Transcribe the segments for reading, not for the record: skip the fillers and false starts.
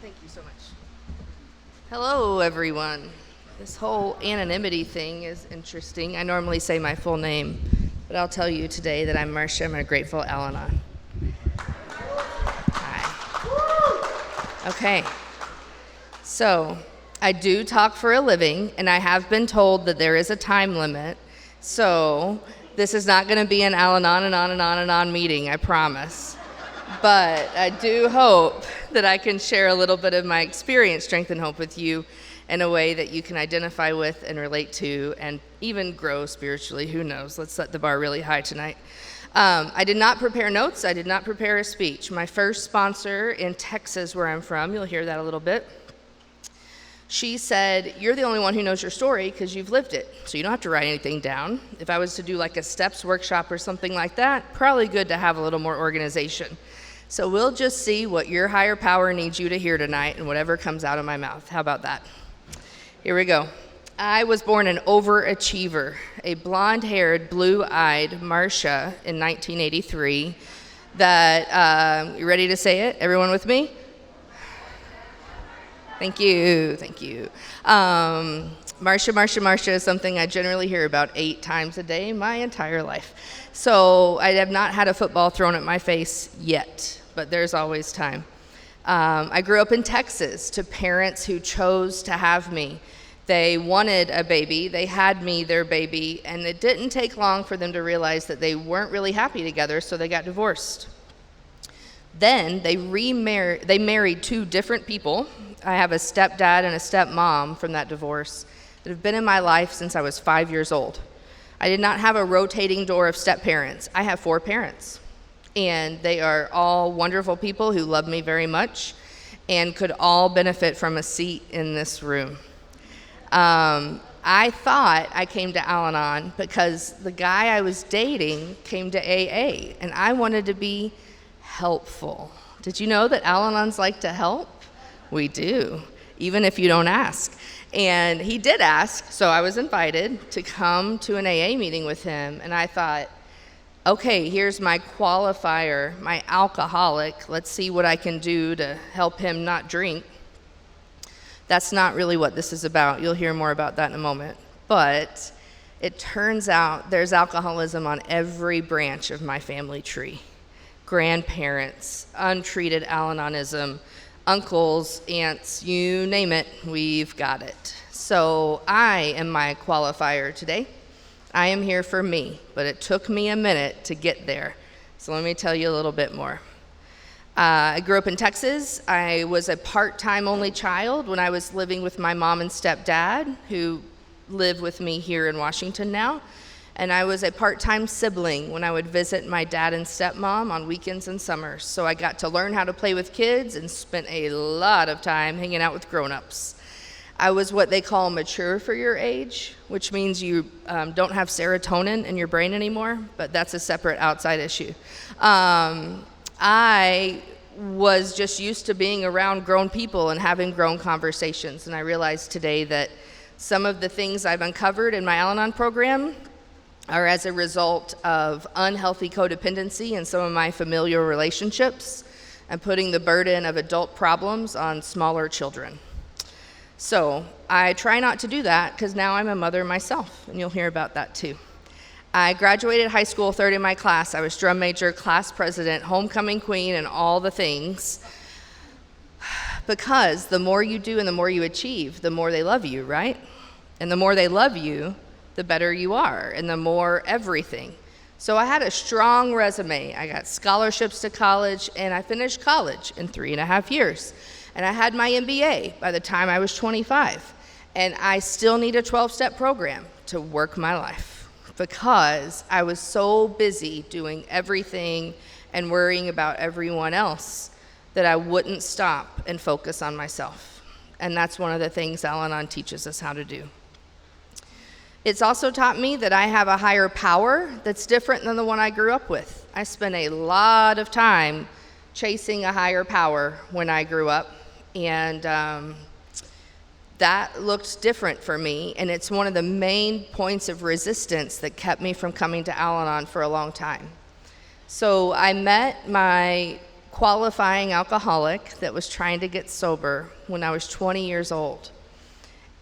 Thank you so much. Hello, everyone. This whole anonymity thing is interesting. I normally say my full name, but I'll tell you today that I'm Marcia. I'm a grateful Al-Anon. Hi. Okay. So, I do talk for a living, and I have been told that there is a time limit. So, this is not going to be an Al-Anon and on and on and on meeting, I promise. But I do hope that I can share a little bit of my experience, strength, and hope with you in a way that you can identify with and relate to and even grow spiritually. Who knows? Let's set the bar really high tonight. I did not prepare notes. I did not prepare a speech. My first sponsor in Texas, where I'm from, you'll hear that a little bit, she said, "You're the only one who knows your story because you've lived it, so you don't have to write anything down. If I was to do like a steps workshop or something like that, probably good to have a little more organization. So we'll just see what your higher power needs you to hear tonight and whatever comes out of my mouth. How about that?" Here we go. I was born an overachiever, a blonde-haired, blue-eyed Marcia in 1983 that, you ready to say it? Everyone with me? Thank you. Marcia is something I generally hear about 8 times a day my entire life. So I have not had a football thrown at my face yet, but there's always time. I grew up in Texas to parents who chose to have me. They wanted a baby, they had me, their baby, and it didn't take long for them to realize that they weren't really happy together, so they got divorced. Then they married 2 different people. I have a stepdad and a stepmom from that divorce that have been in my life since I was 5 years old. I did not have a rotating door of step-parents. I have 4 parents, and they are all wonderful people who love me very much and could all benefit from a seat in this room. I thought I came to Al-Anon because the guy I was dating came to AA, and I wanted to be helpful. Did you know that Al-Anons like to help? We do, even if you don't ask. And he did ask, so I was invited to come to an AA meeting with him, and I thought, okay, here's my qualifier, my alcoholic. Let's see what I can do to help him not drink. That's not really what this is about. You'll hear more about that in a moment. But it turns out there's alcoholism on every branch of my family tree. Grandparents, untreated Al-Anonism, uncles, aunts, you name it, we've got it. So I am my qualifier today. I am here for me, but it took me a minute to get there. So let me tell you a little bit more. I grew up in Texas. I was a part-time only child when I was living with my mom and stepdad, who live with me here in Washington now. And I was a part-time sibling when I would visit my dad and stepmom on weekends and summers. So I got to learn how to play with kids and spent a lot of time hanging out with grown-ups. I was what they call mature for your age, which means you don't have serotonin in your brain anymore, but that's a separate outside issue. I was just used to being around grown people and having grown conversations, and I realized today that some of the things I've uncovered in my Al-Anon program are as a result of unhealthy codependency in some of my familial relationships and putting the burden of adult problems on smaller children. So I try not to do that because now I'm a mother myself, and you'll hear about that too. I graduated high school 3rd in my class. I was drum major, class president, homecoming queen, and all the things. Because the more you do and the more you achieve, the more they love you, right? And the more they love you, the better you are, and the more everything. So I had a strong resume. I got scholarships to college, and I finished college in 3.5 years. And I had my MBA by the time I was 25. And I still need a 12-step program to work my life because I was so busy doing everything and worrying about everyone else that I wouldn't stop and focus on myself. And that's one of the things Al-Anon teaches us how to do. It's also taught me that I have a higher power that's different than the one I grew up with. I spent a lot of time chasing a higher power when I grew up, and that looked different for me, and it's one of the main points of resistance that kept me from coming to Al-Anon for a long time. So I met my qualifying alcoholic that was trying to get sober when I was 20 years old.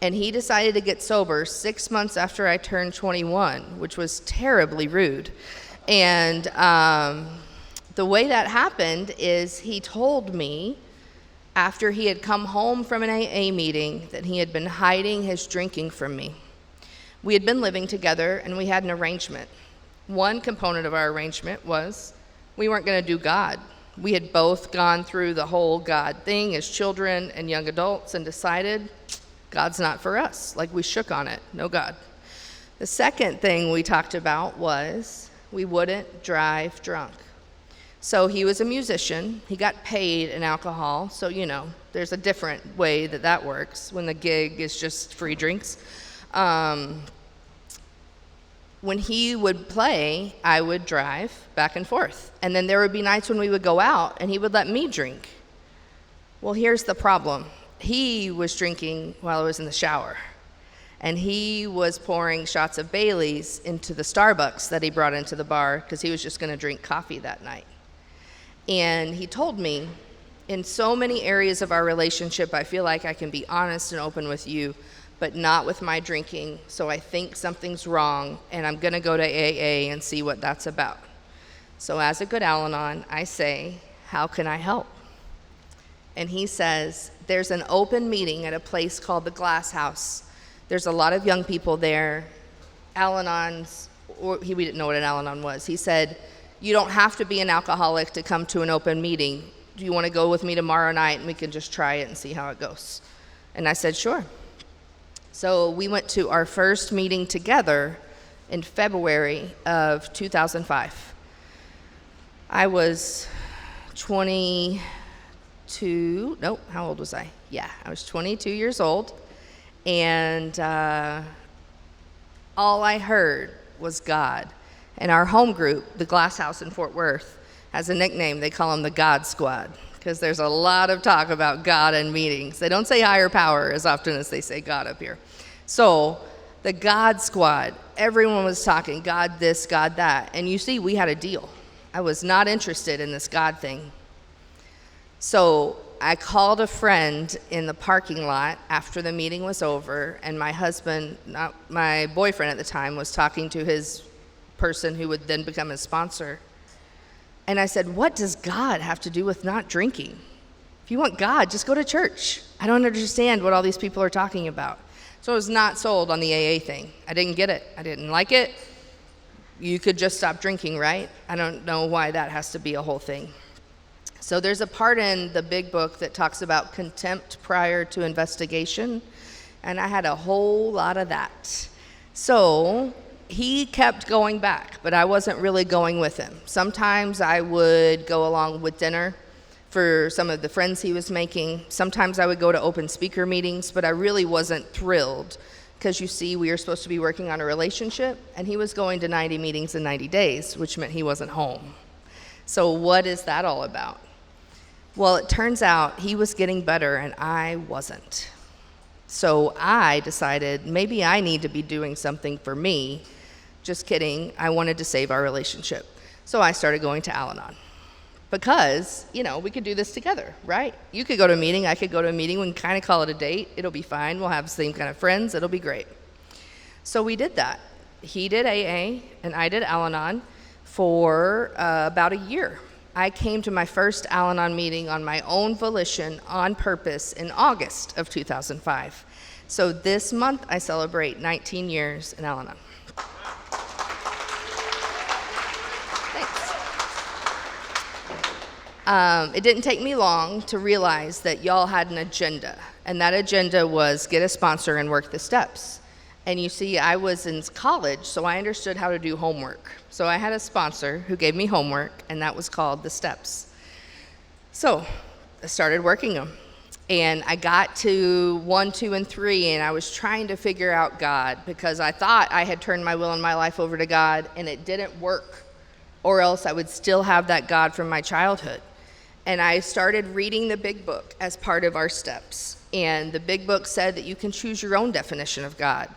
And he decided to get sober 6 months after I turned 21, which was terribly rude. And the way that happened is he told me after he had come home from an AA meeting that he had been hiding his drinking from me. We had been living together and we had an arrangement. One component of our arrangement was we weren't going to do God. We had both gone through the whole God thing as children and young adults and decided God's not for us. Like, we shook on it. No God. The second thing we talked about was we wouldn't drive drunk. So he was a musician. He got paid in alcohol. So, there's a different way that works when the gig is just free drinks. When he would play, I would drive back and forth. And then there would be nights when we would go out and he would let me drink. Well, here's the problem. He was drinking while I was in the shower. And he was pouring shots of Bailey's into the Starbucks that he brought into the bar because he was just going to drink coffee that night. And he told me, in so many areas of our relationship, I feel like I can be honest and open with you, but not with my drinking, so I think something's wrong, and I'm going to go to AA and see what that's about. So as a good Al-Anon, I say, how can I help? And he says, there's an open meeting at a place called the Glass House. There's a lot of young people there. Al-Anons, we didn't know what an Al-Anon was. He said, you don't have to be an alcoholic to come to an open meeting. Do you want to go with me tomorrow night and we can just try it and see how it goes? And I said, sure. So we went to our first meeting together in February of 2005. I was 22, how old was I? Yeah, I was 22 years old. And all I heard was God. And our home group, the Glass House in Fort Worth, has a nickname. They call them the God Squad, because there's a lot of talk about God in meetings. They don't say higher power as often as they say God up here. So the God Squad, everyone was talking God this, God that. And you see, we had a deal. I was not interested in this God thing. So I called a friend in the parking lot after the meeting was over, and my husband, not my boyfriend at the time, was talking to his person who would then become his sponsor. And I said, what does God have to do with not drinking? If you want God, just go to church. I don't understand what all these people are talking about. So I was not sold on the AA thing. I didn't get it. I didn't like it. You could just stop drinking, right? I don't know why that has to be a whole thing. So there's a part in the big book that talks about contempt prior to investigation, and I had a whole lot of that. So he kept going back, but I wasn't really going with him. Sometimes I would go along with dinner for some of the friends he was making. Sometimes I would go to open speaker meetings, but I really wasn't thrilled because, you see, we were supposed to be working on a relationship, and he was going to 90 meetings in 90 days, which meant he wasn't home. So what is that all about? Well, it turns out he was getting better and I wasn't. So I decided maybe I need to be doing something for me. Just kidding. I wanted to save our relationship. So I started going to Al-Anon. Because, we could do this together, right? You could go to a meeting, I could go to a meeting, we can kind of call it a date. It'll be fine. We'll have the same kind of friends. It'll be great. So we did that. He did AA and I did Al-Anon for about a year. I came to my first Al-Anon meeting on my own volition, on purpose, in August of 2005. So this month, I celebrate 19 years in Al-Anon. Thanks. It didn't take me long to realize that y'all had an agenda, and that agenda was get a sponsor and work the steps. And you see, I was in college, so I understood how to do homework. So I had a sponsor who gave me homework, and that was called the steps. So I started working them. And I got to 1, 2, and 3, and I was trying to figure out God because I thought I had turned my will and my life over to God, and it didn't work, or else I would still have that God from my childhood. And I started reading the big book as part of our steps. And the big book said that you can choose your own definition of God.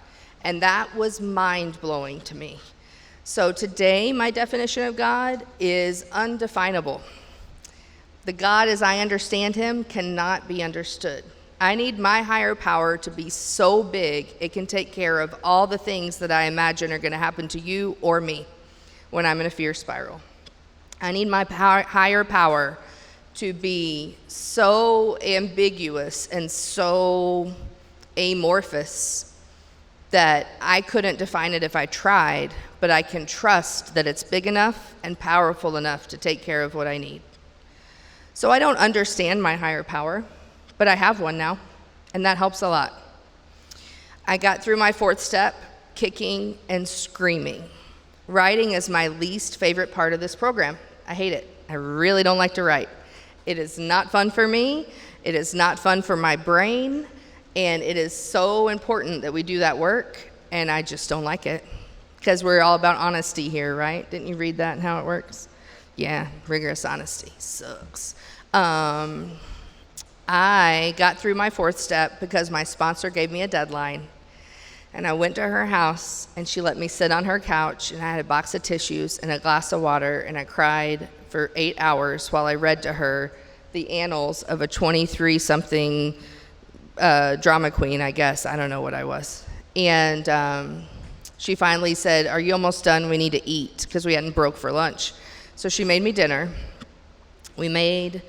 And that was mind-blowing to me. So today, my definition of God is undefinable. The God as I understand him cannot be understood. I need my higher power to be so big it can take care of all the things that I imagine are going to happen to you or me when I'm in a fear spiral. I need my higher power to be so ambiguous and so amorphous that I couldn't define it if I tried, but I can trust that it's big enough and powerful enough to take care of what I need. So I don't understand my higher power, but I have one now, and that helps a lot. I got through my 4th step, kicking and screaming. Writing is my least favorite part of this program. I hate it. I really don't like to write. It is not fun for me. It is not fun for my brain. And it is so important that we do that work, and I just don't like it. Because we're all about honesty here, right? Didn't you read that and how it works? Yeah, rigorous honesty sucks. I got through my 4th step because my sponsor gave me a deadline. And I went to her house, and she let me sit on her couch, and I had a box of tissues and a glass of water, and I cried for 8 hours while I read to her the annals of a 23-something drama queen, I guess. I don't know what I was. And she finally said, "Are you almost done? We need to eat," because we hadn't broke for lunch. So she made me dinner. We read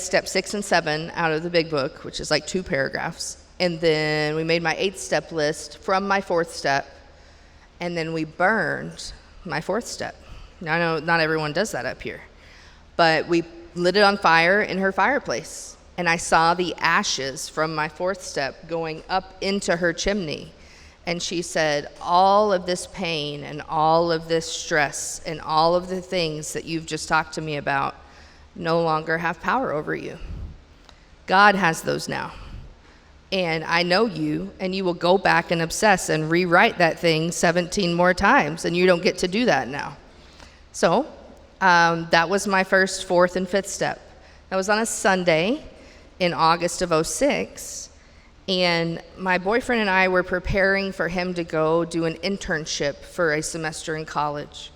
step 6 and 7 out of the big book, which is like 2 paragraphs. And then we made my 8th step list from my 4th step. And then we burned my 4th step. Now, I know not everyone does that up here, but we lit it on fire in her fireplace. And I saw the ashes from my 4th step going up into her chimney. And she said, "All of this pain and all of this stress and all of the things that you've just talked to me about no longer have power over you. God has those now. And I know you, and you will go back and obsess and rewrite that thing 17 more times, and you don't get to do that now." So that was my first 4th and 5th step. That was on a Sunday in August of '06, and my boyfriend and I were preparing for him to go do an internship for a semester in college.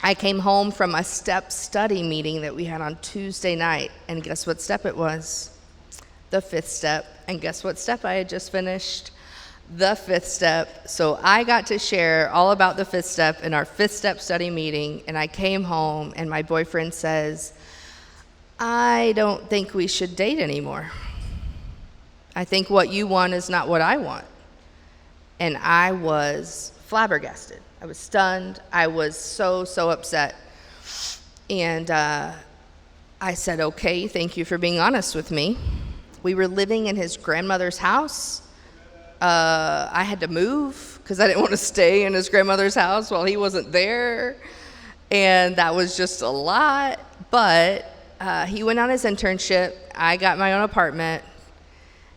I came home from a step study meeting that we had on Tuesday night, and guess what step it was? The 5th step. And guess what step I had just finished? The 5th step. So I got to share all about the 5th step in our 5th step study meeting, and I came home, and my boyfriend says, "I don't think we should date anymore. I think what you want is not what I want." And I was flabbergasted. I was stunned. I was so upset. And I said, "Okay, thank you for being honest with me." We were living in his grandmother's house. I had to move because I didn't want to stay in his grandmother's house while he wasn't there. And that was just a lot. But he went on his internship. I got my own apartment.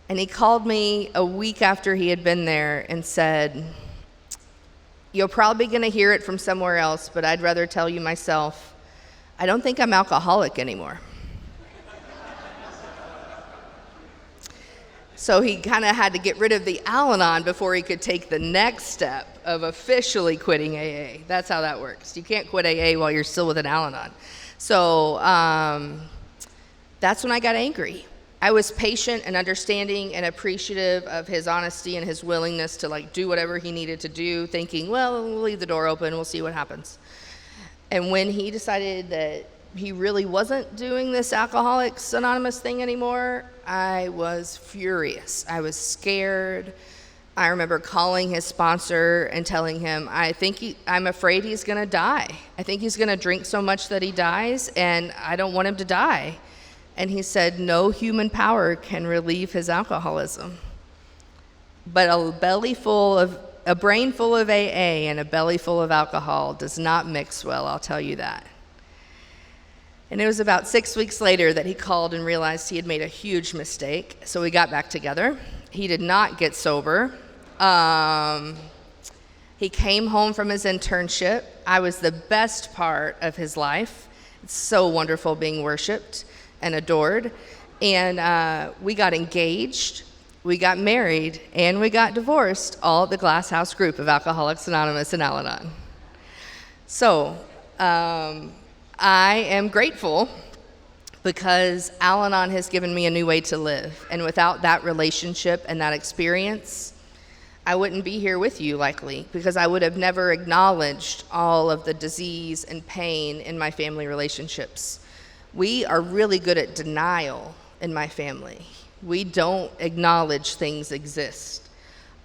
And he called me a week after he had been there and said, "You're probably going to hear it from somewhere else, but I'd rather tell you myself, I don't think I'm alcoholic anymore." So he kind of had to get rid of the Al-Anon before he could take the next step of officially quitting AA. That's how that works. You can't quit AA while you're still with an Al-Anon. So that's when I got angry. I was patient and understanding and appreciative of his honesty and his willingness to do whatever he needed to do, thinking, well, we'll leave the door open, we'll see what happens. And when he decided that he really wasn't doing this Alcoholics Anonymous thing anymore, I was furious. I was scared. I remember calling his sponsor and telling him, I'm afraid he's going to die. I think he's going to drink so much that he dies, and I don't want him to die. And he said, no human power can relieve his alcoholism. But a brain full of AA and a belly full of alcohol does not mix well, I'll tell you that. And it was about 6 weeks later that he called and realized he had made a huge mistake. So we got back together. He did not get sober. He came home from his internship. I was the best part of his life. It's so wonderful being worshiped and adored. And we got engaged, we got married, and we got divorced, all at the Glass House group of Alcoholics Anonymous and Al-Anon. So I am grateful because Al-Anon has given me a new way to live. And without that relationship and that experience, I wouldn't be here with you likely, because I would have never acknowledged all of the disease and pain in my family relationships. We are really good at denial in my family. We don't acknowledge things exist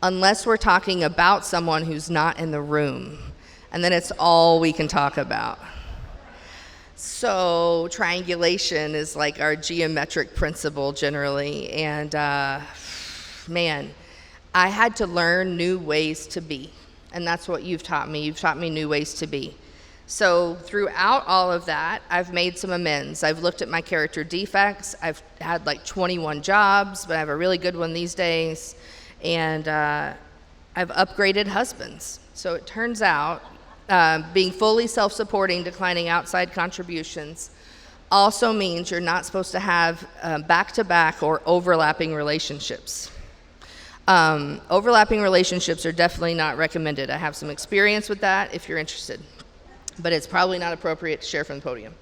unless we're talking about someone who's not in the room. And then it's all we can talk about. So triangulation is like our geometric principle generally. And man, I had to learn new ways to be. And that's what you've taught me. You've taught me new ways to be. So throughout all of that, I've made some amends. I've looked at my character defects. I've had like 21 jobs, but I have a really good one these days. And I've upgraded husbands. So it turns out being fully self-supporting, declining outside contributions, also means you're not supposed to have back-to-back or overlapping relationships. Overlapping relationships are definitely not recommended. I have some experience with that if you're interested, but it's probably not appropriate to share from the podium.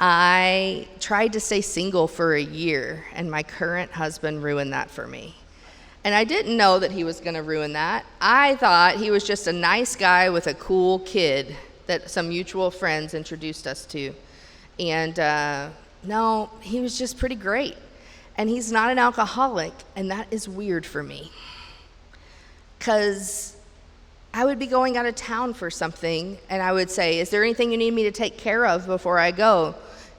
I tried to stay single for a year, and my current husband ruined that for me. And I didn't know that he was going to ruin that. I thought he was just a nice guy with a cool kid that some mutual friends introduced us to. And no, he was just pretty great. And he's not an alcoholic, and that is weird for me. Because I would be going out of town for something, and I would say, is there anything you need me to take care of before I go?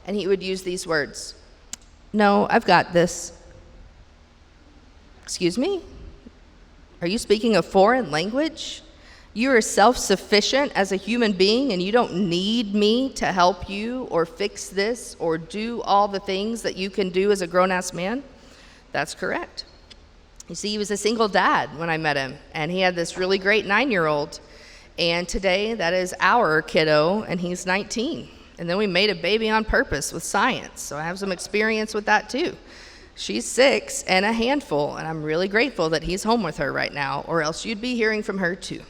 And he would use these words, no, I've got this. Excuse me? Are you speaking a foreign language? You are self-sufficient as a human being, and you don't need me to help you or fix this or do all the things that you can do as a grown-ass man? That's correct. You see, he was a single dad when I met him, and he had this really great 9-year-old. And today, that is our kiddo, and he's 19. And then we made a baby on purpose with science, so I have some experience with that too. She's 6 and a handful, and I'm really grateful that he's home with her right now, or else you'd be hearing from her too.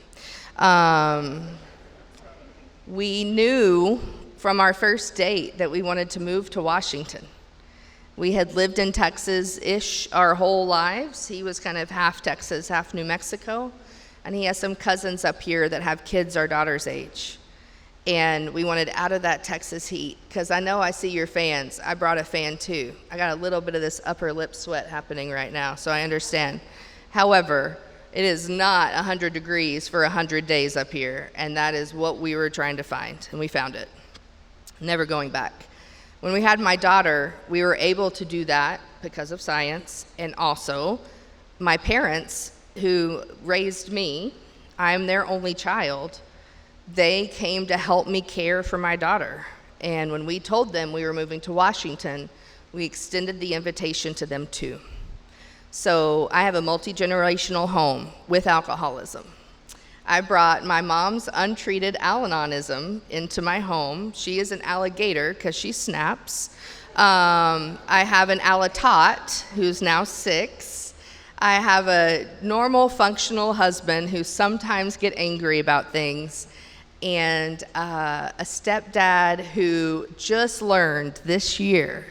We knew from our first date that we wanted to move to Washington. We had lived in Texas-ish our whole lives. He was kind of half Texas, half New Mexico, and he has some cousins up here that have kids our daughter's age. And we wanted out of that Texas heat, because I know I see your fans. I brought a fan too. I got a little bit of this upper lip sweat happening right now, so I understand. However, it is not 100 degrees for 100 days up here, and that is what we were trying to find, and we found it. Never going back. When we had my daughter, we were able to do that because of science, and also my parents who raised me, I'm their only child, they came to help me care for my daughter. And when we told them we were moving to Washington, we extended the invitation to them too. So I have a multi-generational home with alcoholism. I brought my mom's untreated Al-Anonism into my home. She is an alligator because she snaps. I have an Alatot who's now 6. I have a normal functional husband who sometimes get angry about things, and a stepdad who just learned this year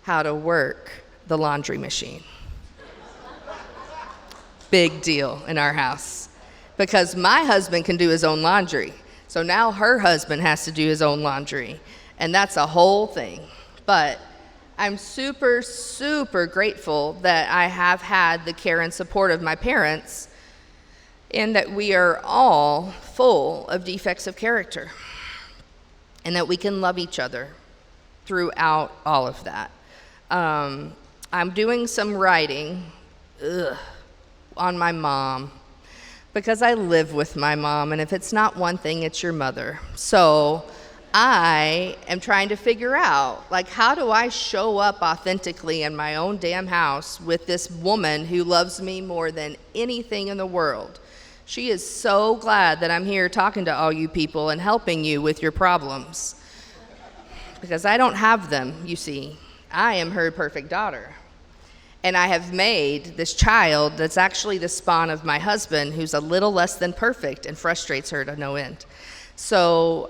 how to work the laundry machine. Big deal in our house, because my husband can do his own laundry, so now her husband has to do his own laundry, and that's a whole thing. But I'm super, super grateful that I have had the care and support of my parents, and that we are all full of defects of character, and that we can love each other throughout all of that. I'm doing some writing on my mom, because I live with my mom, and if it's not one thing, it's your mother. So I am trying to figure out, like, how do I show up authentically in my own damn house with this woman who loves me more than anything in the world? She is so glad that I'm here talking to all you people and helping you with your problems, because I don't have them, you see. I am her perfect daughter. And I have made this child that's actually the spawn of my husband, who's a little less than perfect and frustrates her to no end. So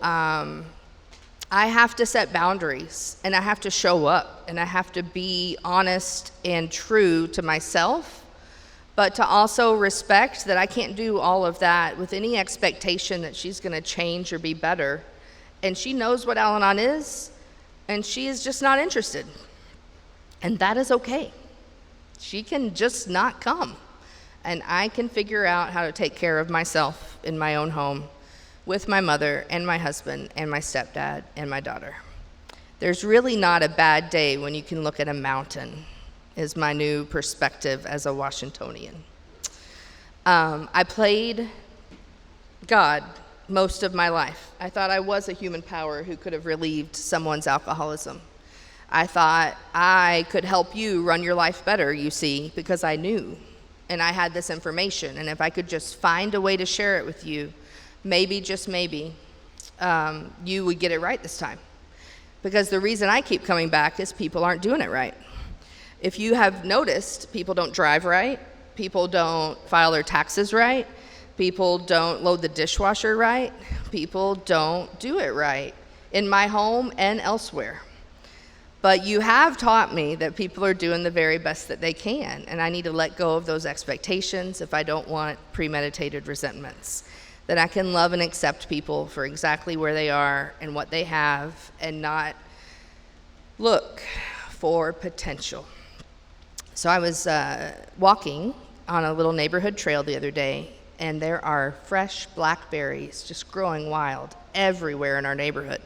I have to set boundaries, and I have to show up, and I have to be honest and true to myself, but to also respect that I can't do all of that with any expectation that she's going to change or be better. And she knows what Al-Anon is, and she is just not interested. And that is okay. She can just not come, and I can figure out how to take care of myself in my own home with my mother and my husband and my stepdad and my daughter. There's really not a bad day when you can look at a mountain, is my new perspective as a Washingtonian. I played God most of my life. I thought I was a human power who could have relieved someone's alcoholism. I thought I could help you run your life better, you see, because I knew, and I had this information, and if I could just find a way to share it with you, maybe, just maybe, you would get it right this time. Because the reason I keep coming back is people aren't doing it right. If you have noticed, people don't drive right, people don't file their taxes right, people don't load the dishwasher right, people don't do it right in my home and elsewhere. But you have taught me that people are doing the very best that they can, and I need to let go of those expectations if I don't want premeditated resentments. That I can love and accept people for exactly where they are and what they have, and not look for potential. So I was walking on a little neighborhood trail the other day, and there are fresh blackberries just growing wild everywhere in our neighborhood.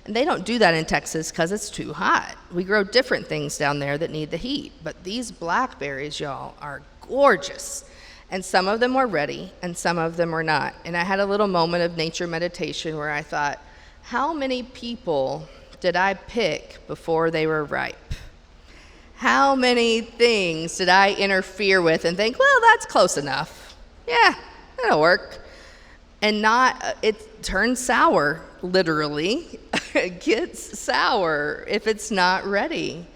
And they don't do that in Texas because it's too hot. We grow different things down there that need the heat. But these blackberries, y'all, are gorgeous. And some of them were ready, and some of them were not. And I had a little moment of nature meditation where I thought, how many people did I pick before they were ripe? How many things did I interfere with and think, well, that's close enough. Yeah, that'll work. And not, it turns sour, literally. It gets sour if it's not ready.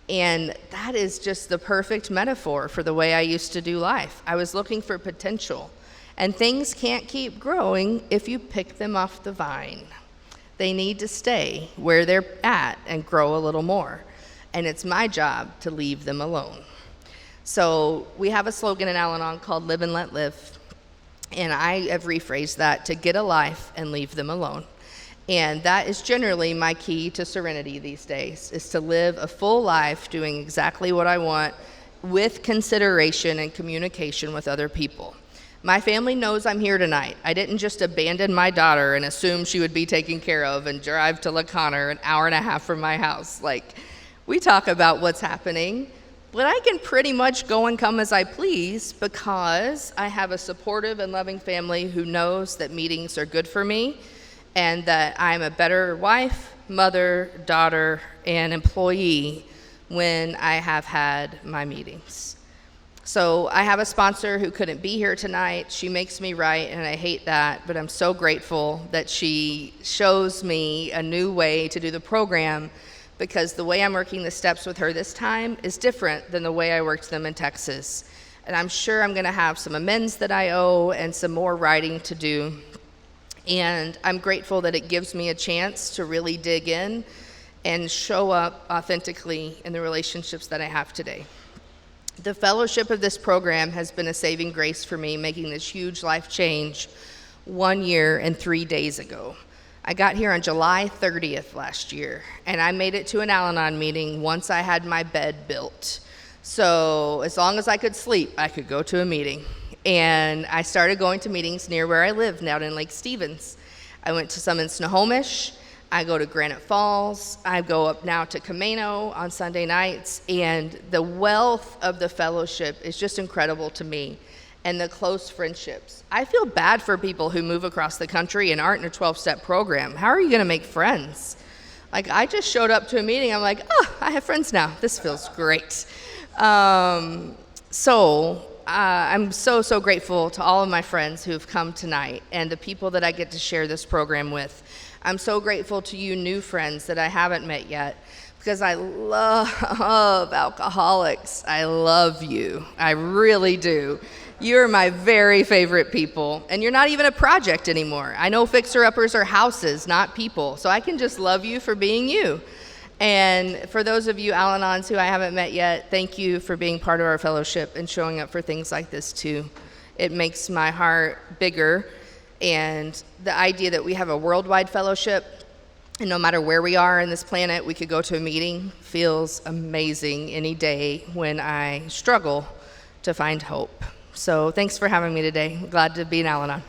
And that is just the perfect metaphor for the way I used to do life. I was looking for potential. And things can't keep growing if you pick them off the vine. They need to stay where they're at and grow a little more. And it's my job to leave them alone. So we have a slogan in Al-Anon called Live and Let Live. And I have rephrased that to get a life and leave them alone. And that is generally my key to serenity these days, is to live a full life doing exactly what I want with consideration and communication with other people. My family knows I'm here tonight. I didn't just abandon my daughter and assume she would be taken care of and drive to La Conner, an hour and a half from my house. Like, we talk about what's happening, but I can pretty much go and come as I please because I have a supportive and loving family who knows that meetings are good for me, and that I'm a better wife, mother, daughter, and employee when I have had my meetings. So I have a sponsor who couldn't be here tonight. She makes me right, and I hate that, but I'm so grateful that she shows me a new way to do the program, because the way I'm working the steps with her this time is different than the way I worked them in Texas. And I'm sure I'm gonna have some amends that I owe and some more writing to do. And I'm grateful that it gives me a chance to really dig in and show up authentically in the relationships that I have today. The fellowship of this program has been a saving grace for me, making this huge life change 1 year and 3 days ago. I got here on July 30th last year, and I made it to an Al-Anon meeting once I had my bed built. So as long as I could sleep, I could go to a meeting. And I started going to meetings near where I live, down in Lake Stevens. I went to some in Snohomish. I go to Granite Falls. I go up now to Camino on Sunday nights. And the wealth of the fellowship is just incredible to me, and the close friendships. I feel bad for people who move across the country and aren't in a 12-step program. How are you going to make friends? Like, I just showed up to a meeting. I'm like, oh, I have friends now. This feels great. I'm so grateful to all of my friends who've come tonight and the people that I get to share this program with. I'm so grateful to you new friends that I haven't met yet, because I love alcoholics. I love you. I really do. You're my very favorite people, and you're not even a project anymore. I know fixer-uppers are houses, not people, so I can just love you for being you. And for those of you Al-Anons who I haven't met yet, thank you for being part of our fellowship and showing up for things like this too. It makes my heart bigger, and the idea that we have a worldwide fellowship, and no matter where we are in this planet, we could go to a meeting, feels amazing any day when I struggle to find hope. So thanks for having me today. I'm glad to be an Al-Anon.